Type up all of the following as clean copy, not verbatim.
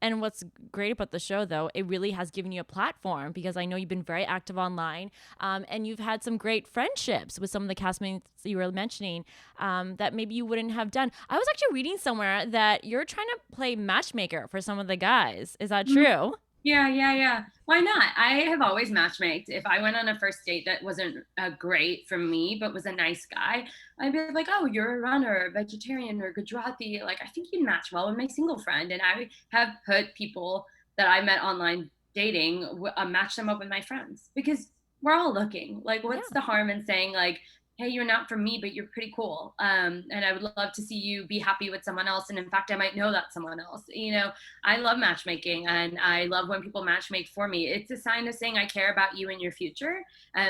And what's great about the show, though, it really has given you a platform, because I know you've been very active online, and you've had some great friendships with some of the castmates you were mentioning, that maybe you wouldn't have done. I was actually reading somewhere that you're trying to play matchmaker for some of the guys. Is that true? Yeah, yeah, yeah. Why not? I have always matchmaked. If I went on a first date that wasn't great for me, but was a nice guy, I'd be like, "Oh, you're a runner, vegetarian, or Gujarati. Like, I think you'd match well with my single friend." And I have put people that I met online dating, match them up with my friends because we're all looking. Like, what's Yeah. the harm in saying like, "Hey, you're not for me, but you're pretty cool, and I would love to see you be happy with someone else. And in fact, I might know that someone else." I love matchmaking and I love when people matchmake for me. It's a sign of saying I care about you and your future.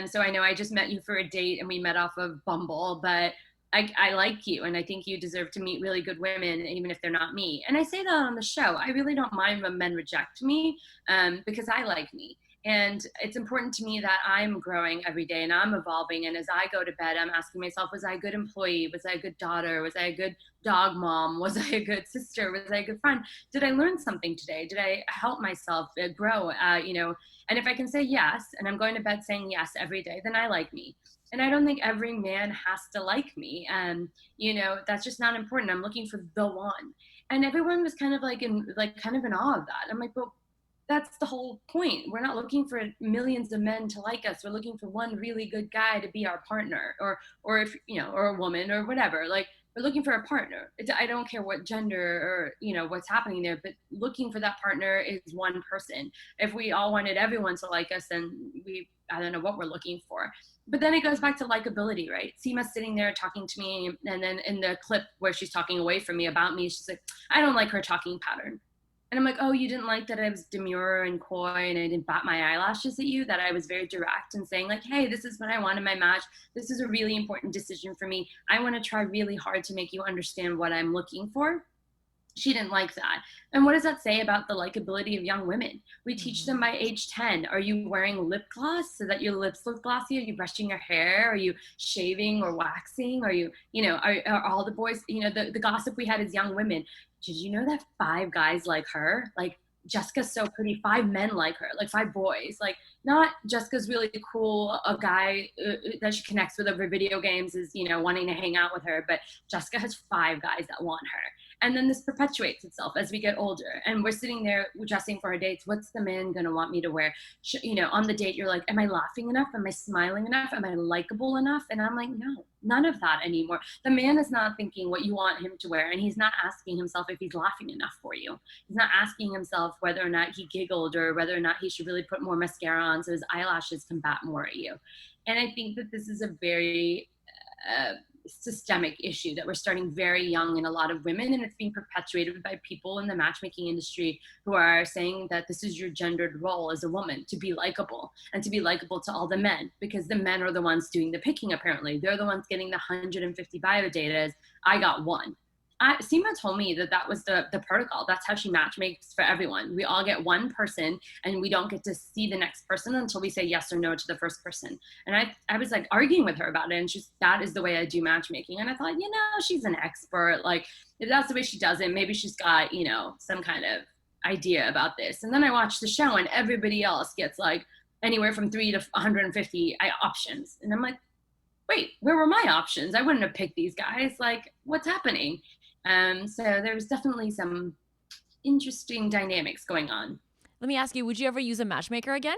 So I know I just met you for a date and we met off of Bumble, but I like you and I think you deserve to meet really good women, even if they're not me. And I say that on the show. I really don't mind when men reject me, because I like me. And it's important to me that I'm growing every day and I'm evolving. And as I go to bed, I'm asking myself, was I a good employee? Was I a good daughter? Was I a good dog mom? Was I a good sister? Was I a good friend? Did I learn something today? Did I help myself grow? And if I can say yes, and I'm going to bed saying yes every day, then I like me. And I don't think every man has to like me. And, that's just not important. I'm looking for the one. And everyone was kind of like kind of in awe of that. I'm like, but that's the whole point. We're not looking for millions of men to like us. We're looking for one really good guy to be our partner, or if or a woman or whatever. Like, we're looking for a partner. I don't care what gender or what's happening there, but looking for that partner is one person. If we all wanted everyone to like us, then I don't know what we're looking for. But then it goes back to likability, right? Seema's sitting there talking to me, and then in the clip where she's talking away from me about me, she's like, "I don't like her talking pattern." And I'm like, "Oh, you didn't like that I was demure and coy and I didn't bat my eyelashes at you, that I was very direct and saying like, hey, this is what I want in my match. This is a really important decision for me. I want to try really hard to make you understand what I'm looking for." She didn't like that. And what does that say about the likability of young women? We teach them Hmm. by age 10. Are you wearing lip gloss so that your lips look glossy? Are you brushing your hair? Are you shaving or waxing? Are are all the boys, the gossip we had as young women? Did you know that 5 guys like her? Like, Jessica's so pretty. 5 men like her, like 5 boys. Like, not Jessica's really cool, a guy that she connects with over video games is, wanting to hang out with her. But Jessica has 5 guys that want her. And then this perpetuates itself as we get older. And we're sitting there dressing for our dates. What's the man going to want me to wear? On the date, you're like, am I laughing enough? Am I smiling enough? Am I likable enough? And I'm like, no, none of that anymore. The man is not thinking what you want him to wear. And he's not asking himself if he's laughing enough for you. He's not asking himself whether or not he giggled or whether or not he should really put more mascara on so his eyelashes can bat more at you. And I think that this is a very uh, systemic issue that we're starting very young in a lot of women, and it's being perpetuated by people in the matchmaking industry who are saying that this is your gendered role as a woman, to be likable and to be likable to all the men, because the men are the ones doing the picking. Apparently they're the ones getting the 150 bio data. I got one. Sima told me that that was the protocol. That's how she matchmakes for everyone. We all get one person, and we don't get to see the next person until we say yes or no to the first person. And I was like arguing with her about it, and she's, that is the way I do matchmaking. And I thought, she's an expert. Like, if that's the way she does it, maybe she's got some kind of idea about this. And then I watched the show, and everybody else gets like anywhere from 3 to 150 options, and I'm like, wait, where were my options? I wouldn't have picked these guys. Like, what's happening? So there's definitely some interesting dynamics going on. Let me ask you, would you ever use a matchmaker again?